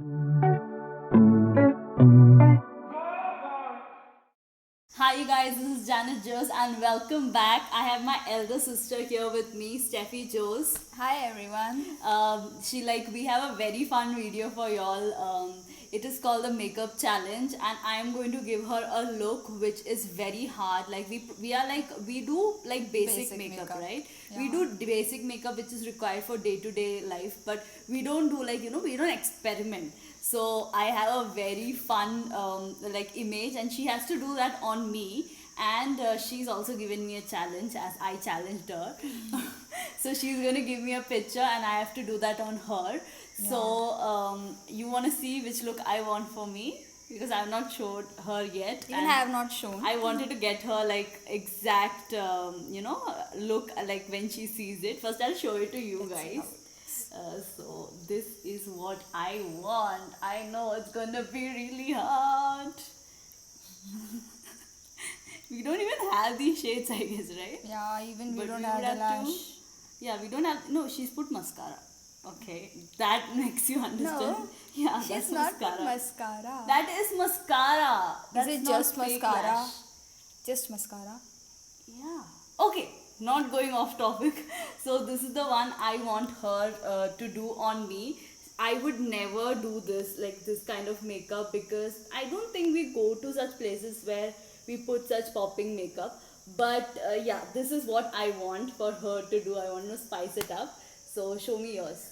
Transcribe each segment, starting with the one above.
Hi, you guys, this is Janet Joes, and welcome back. I have my elder sister here with me, Steffi Joes. Hi everyone. We have a very fun video for y'all. It is called the makeup challenge, and I am going to give her a look which is very hard. Like we do like basic makeup, right? We Yeah. do basic makeup which is required for day to day life, but we don't do we don't experiment. So I have a very fun image, and she has to do that on me. And she's also given me a challenge as I challenged her. So she's going to give me a picture, and I have to do that on her. So you want to see which look I want for me, because I've not showed her yet. Even and I have not shown. I wanted to get her like exact look like when she sees it. First I'll show it to you Let's see guys. how it is. So this is what I want. I know it's gonna be really hard. We don't even have these shades, I guess, right? Yeah, even we But don't we have would the have lash. to. Yeah, we don't have. No, she's put mascara. Okay, that makes you understand. No, Yeah, she's that's not mascara. put mascara. That is mascara. That's Is it not just fake mascara? lash. Just mascara. Yeah. Okay, not going off topic. So this is the one I want her to do on me. I would never do this kind of makeup, because I don't think we go to such places where we put such popping makeup. But yeah, this is what I want for her to do. I want to spice it up. So show me yours.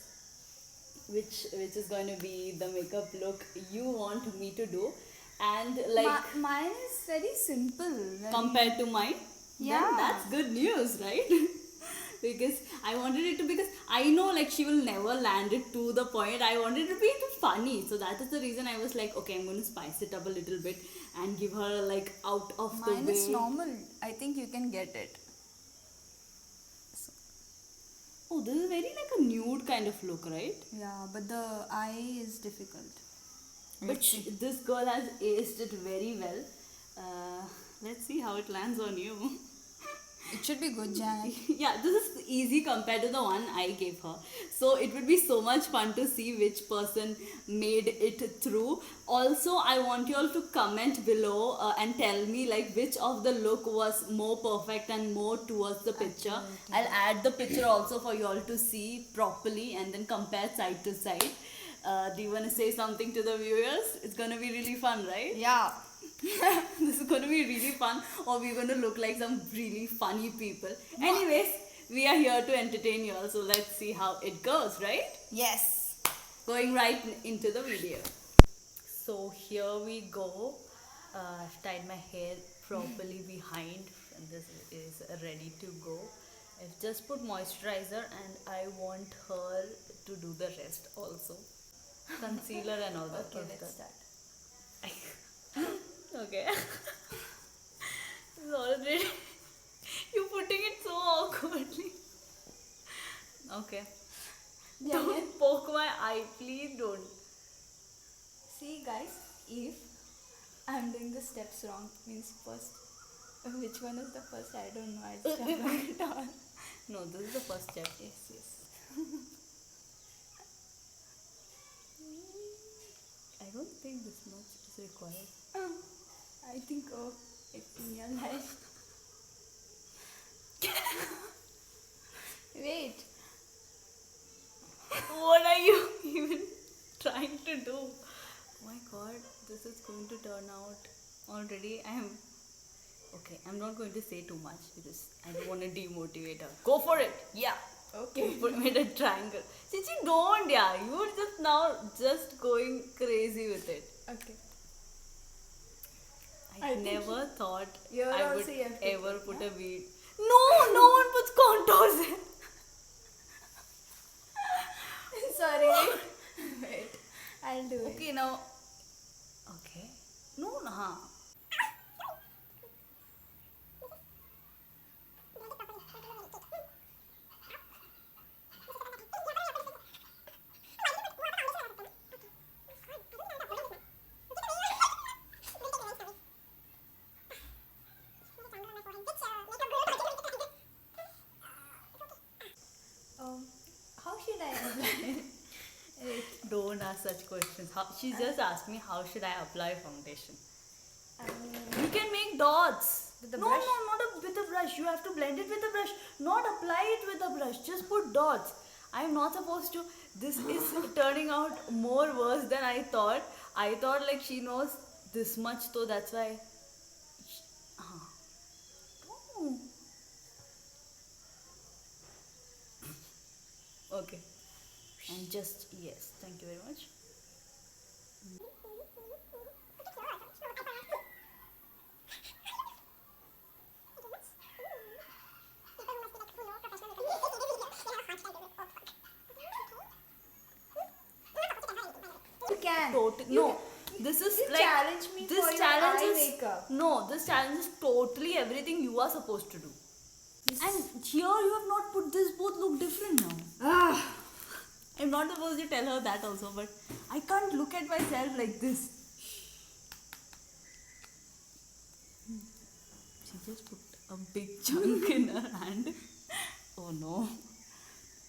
Which is going to be the makeup look you want me to do, and like Mine is very simple. compared to mine, Yeah. then that's good news, right? Because I wanted it to, because I know like she will never land it to the point. I wanted it to be funny, so that is the reason I was like, okay, I'm going to spice it up a little bit and give her like out of Mine the way. is normal. I think you can get it. Oh, this is very like a nude kind of look, right? Yeah, but the eye is difficult. But this girl has aced it very well. Let's see how it lands on you. It should be good, Janet. Yeah, this is easy compared to the one I gave her. So it would be so much fun to see which person made it through. Also, I want you all to comment below and tell me like which of the look was more perfect and more towards the picture. I'll add the picture also for you all to see properly and then compare side to side. Do you want to say something to the viewers? It's gonna be really fun, right? Yeah. This is going to be really fun, or we're going to look like some really funny people. Anyways, we are here to entertain you all, so let's see how it goes, right? Yes. Going right into the video. So here we go. I've tied my hair properly behind, and this is ready to go. I've just put moisturizer, and I want her to do the rest also. Concealer and all that. Okay, let's start. Okay. It's already. You're putting it so awkwardly. Okay. Don't poke my eye, please don't. See guys, if I'm doing the steps wrong, means first, which one is the first? I don't know. I struggle it all. No, this is the first step. Yes. I don't think this much is required. I think, oh, it's in your life. Wait. What are you even trying to do? Oh my god, this is going to turn out already. I'm not going to say too much because I don't want to demotivate her. Go for it. Yeah. Okay. Made a triangle. Since you don't, yeah, you're just going crazy with it. Okay. I think never thought Here I also would you have to ever put, put a bead. No one puts contours in. Sorry. Wait. I'll do it. Okay, now. Okay. No, nah. How should I apply? Wait. Don't ask such questions. She just asked me how should I apply foundation. You can make dots. With a no, brush? No, not with a brush. You have to blend it with a brush. Not apply it with a brush. Just put dots. I am not supposed to. This is turning out more worse than I thought. I thought like she knows this much, so that's why. Oh. Okay. And just yes. Thank you very much. You can. No, this is you like challenge me this for your challenge eye is makeup. no. This challenge is totally everything you are supposed to do. And here you have not put this. Both look different now. Ah. I'm not supposed to tell her that also, but I can't look at myself like this. She just put a big chunk in her hand. Oh no.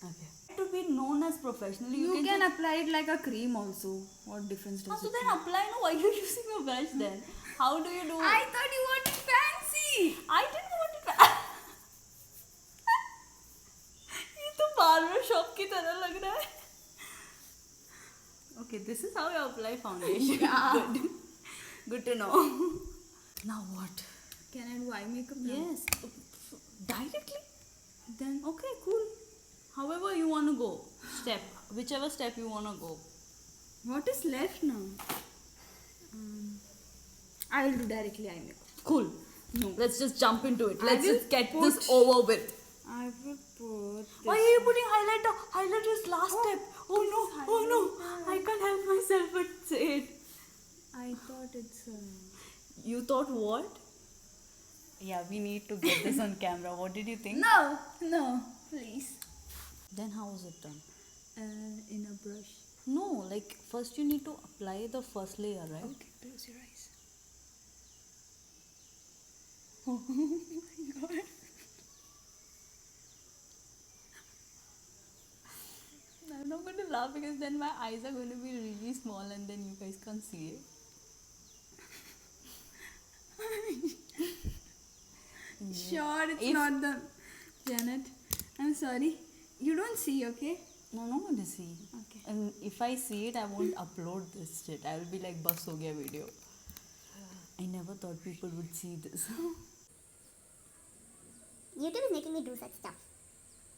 Okay. To be known as professional, You can apply it like a cream also. What difference does So it then make? apply. No, why are you using a brush then? How do you do it? I thought you wanted fancy. I didn't want it. ये तो barber shop की तरह लग रहा है. Okay, this is how you apply foundation. Yeah. Good. Good to know. Now what? Can I do eye makeup now? Yes. Directly? Then Okay, cool. However you want to go. Step. Whichever step you want to go. what is left now? I will do directly eye makeup. Cool. No. Let's just jump into it. I Let's will just get put- this over with. I will put this. Why are you putting highlighter? Highlighter is last step. Oh this no, is oh no. highlighter. I can't help myself but say it. I thought it's You thought what? Yeah, we need to get this on camera. What did you think? No, please. Then how was it done? In a brush. No, like first you need to apply the first layer, right? Okay, close your eyes. Oh my god. I'm not going to laugh because then my eyes are going to be really small and then you guys can't see it. Sure, it's If- not the Janet. I'm sorry. You don't see, okay? No, I'm not going to see. Okay. And if I see it, I won't upload this shit. I will be like, bus ho gaya video. I never thought people would see this. YouTube is making me do such stuff.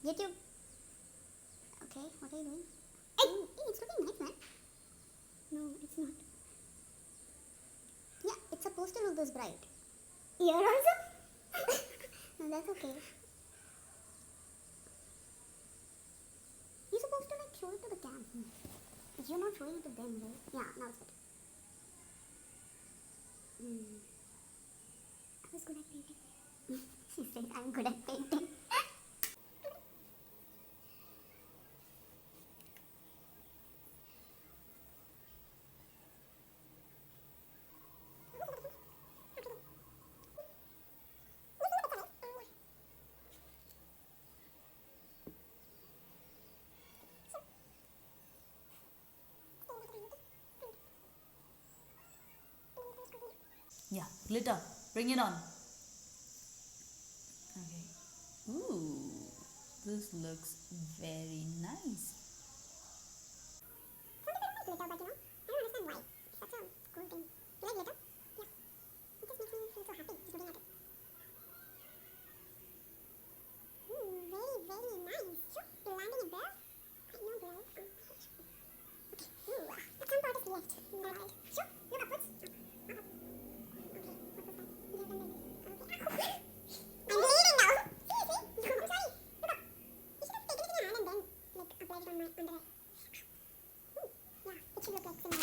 YouTube. Okay, what are you doing? Hey, it's looking nice, man. No, it's not. Yeah, it's supposed to look this bright. Here also? No, that's okay. You're supposed to like show it to the cam. You're not showing it to them, right? Yeah, now it's better. I was good at painting. She said I'm good at painting. Yeah, glitter. Bring it on. Okay. Ooh, this looks very nice. Glitter, but you know, I don't understand why. It's such a cool thing. You like glitter? Yeah. It just makes me feel so happy just looking at it. Very, very nice. Sure, you're landing it there. I know, girl. Okay. But some part is left. Right. Sure, look upwards. Okay, what was that? You have done like this. Okay. I'm bleeding now. See, see? I'm sorry. Look up. You should have taken it in your hand and then, like, applied it on my under eye. Yeah, it should look like similar.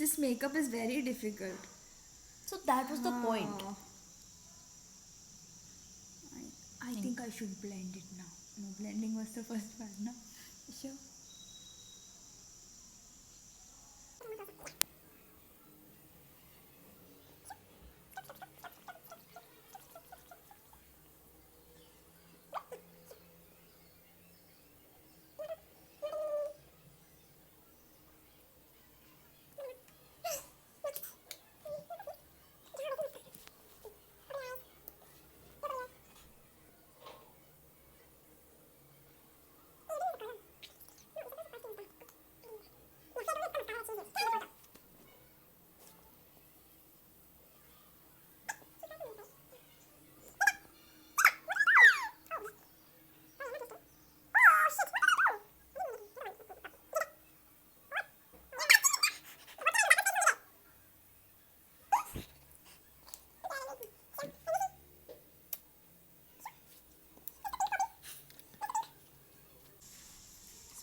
This makeup is very difficult. So that was the point. I think I should blend it now. No, blending was the first part, no? Sure.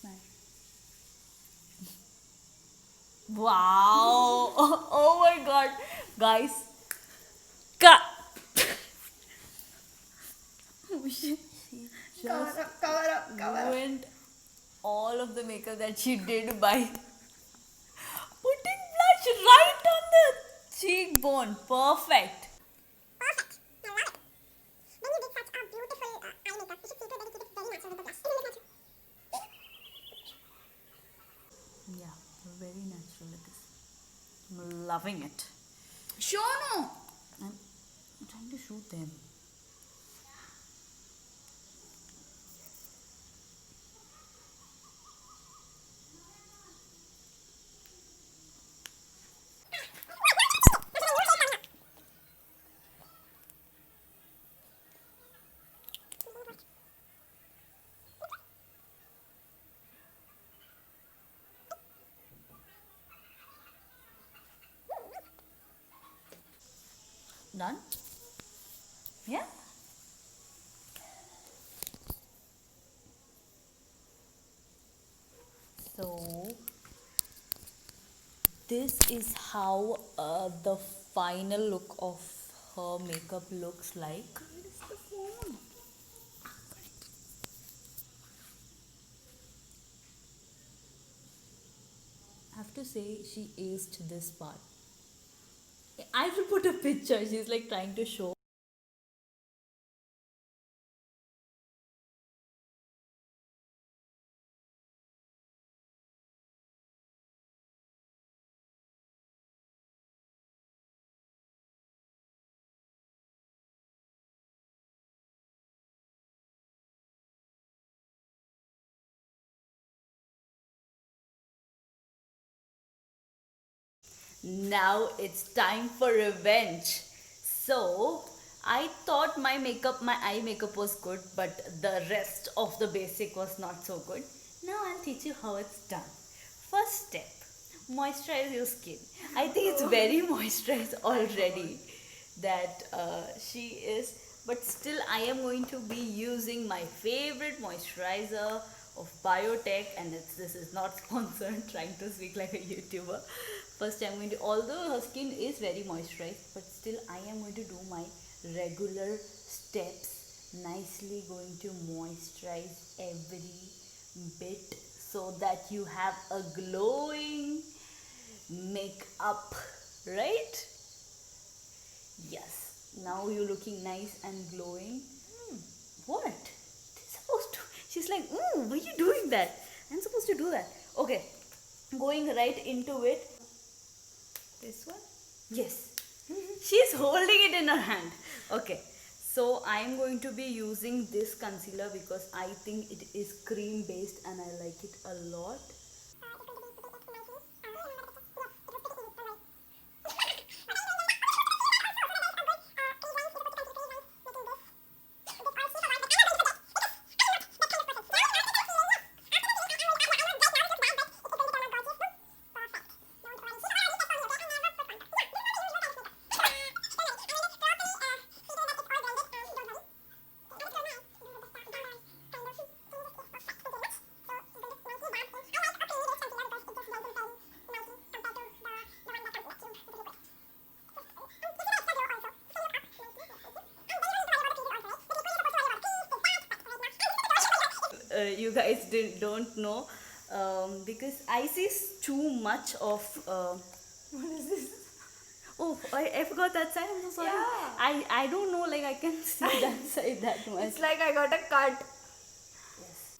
Smile. Wow. Oh my god. Guys. Cut. Oh shit. Just Cover up. ruined all of the makeup that she did by putting blush right on the cheekbone. Perfect. Perfect. I love it. When you did such a beautiful eye makeup, you should see to dedicate it very much over the blush. Yeah, very natural it is. I'm loving it. Sure, no. I'm trying to shoot them. Done? Yeah? So, this is how the final look of her makeup looks like. Where is the phone? I have to say, she aced this part. I will put a picture. She's like trying to show. Now it's time for revenge. So I thought my eye makeup was good, but the rest of the basic was not so good. Now I'll teach you how it's done. First step, moisturize your skin. I think it's very moisturized already that she is, but still I am going to be using my favorite moisturizer of Biotech, and this is not sponsored, trying to speak like a YouTuber. First I'm going to, although her skin is very moisturized, but still I am going to do my regular steps, nicely going to moisturize every bit so that you have a glowing makeup, right? Yes, now you're looking nice and glowing. What? They're supposed to. She's like, why are you doing that? I'm supposed to do that. Okay, going right into it. This one? Yes, she's holding it in her hand. Okay, so I'm going to be using this concealer because I think it is cream based and I like it a lot. you guys don't know, because I see too much of. What is this? Oh, I forgot that side. I'm so sorry. Yeah. I don't know. Like I can see that side that much. It's like I got a cut. Yes.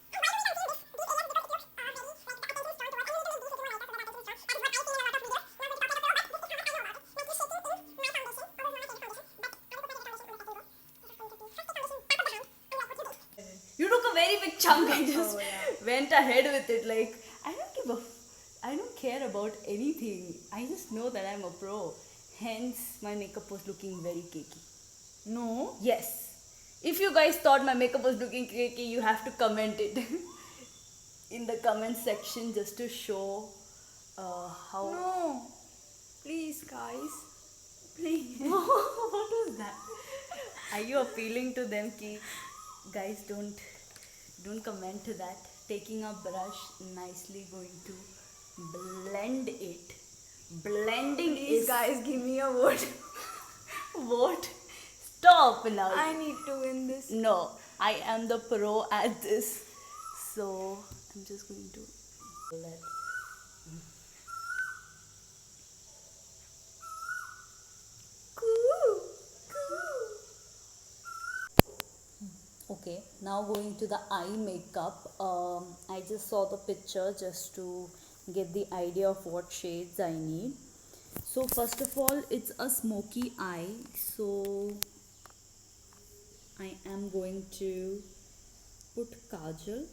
You took a very big chunk. I just went ahead with it. Like I don't care about anything. I just know that I'm a pro. Hence, my makeup was looking very cakey. No. Yes. If you guys thought my makeup was looking cakey, you have to comment it in the comment section just to show how. No. Please, guys. Please. What was that? Are you appealing to them ki guys don't comment to that? Taking a brush, nicely going to blend it. Blending Please, is guys, give me a vote. what? Stop now. I need to win this. No, I am the pro at this. So I'm just going to let. Okay, now going to the eye makeup. I just saw the picture just to get the idea of what shades I need. So first of all, it's a smoky eye. So I am going to put kajal.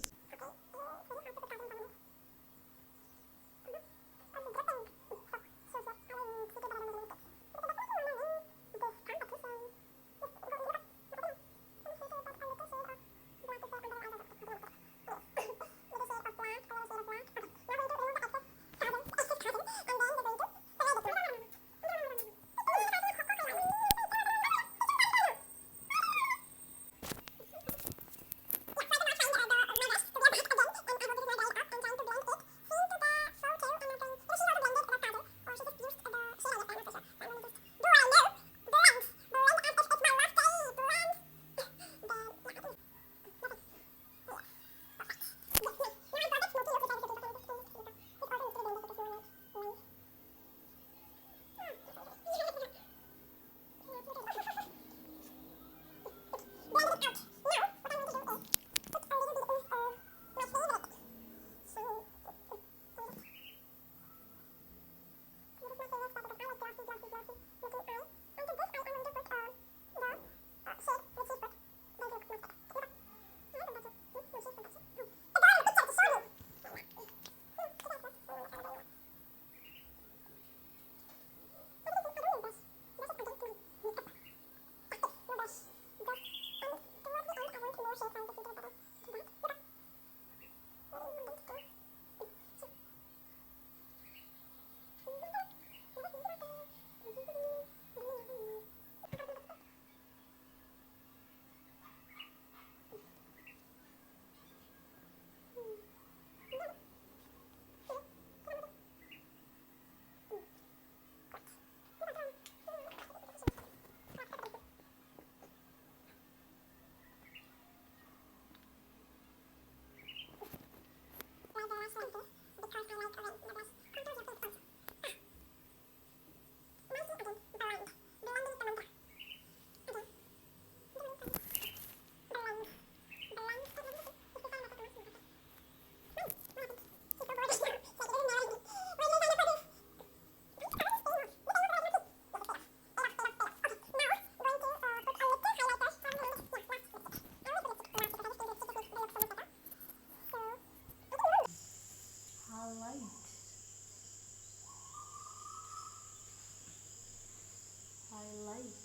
Highlight.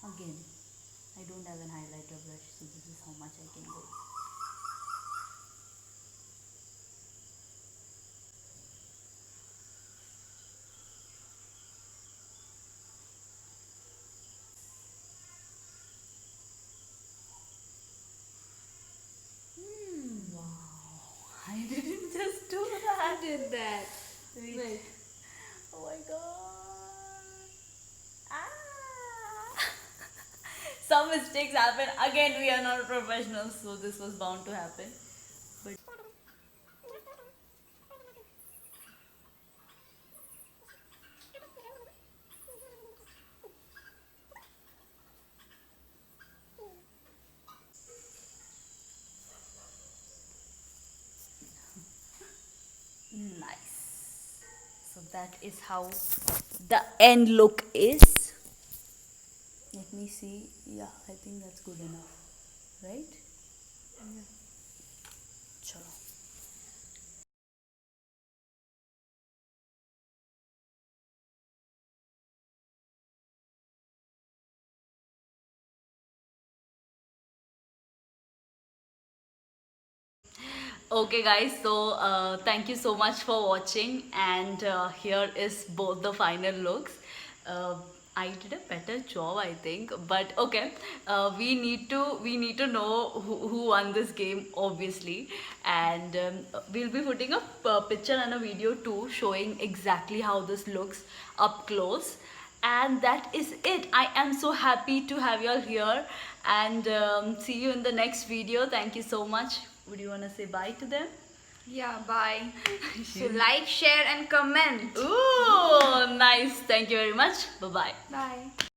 Again, I don't have an highlighter brush, so this is how much I can go. Wow, I didn't just do that. I did that. Wait. Oh my god. Ah. some mistakes happen. Again, we are not professionals, so this was bound to happen. But nice. So that is how the end look is. Let me see. Yeah, I think that's good enough. Right? Chalo. Okay guys, so thank you so much for watching, and here is both the final looks. uh, I did a better job, I think, but okay. We need to know who won this game, obviously, and we'll be putting a picture and a video too, showing exactly how this looks up close. And that is it. I am so happy to have you all here, and see you in the next video. Thank you so much. Would you want to say bye to them? Yeah, bye. So like, share and comment. Ooh, nice. Thank you very much. Bye bye. Bye.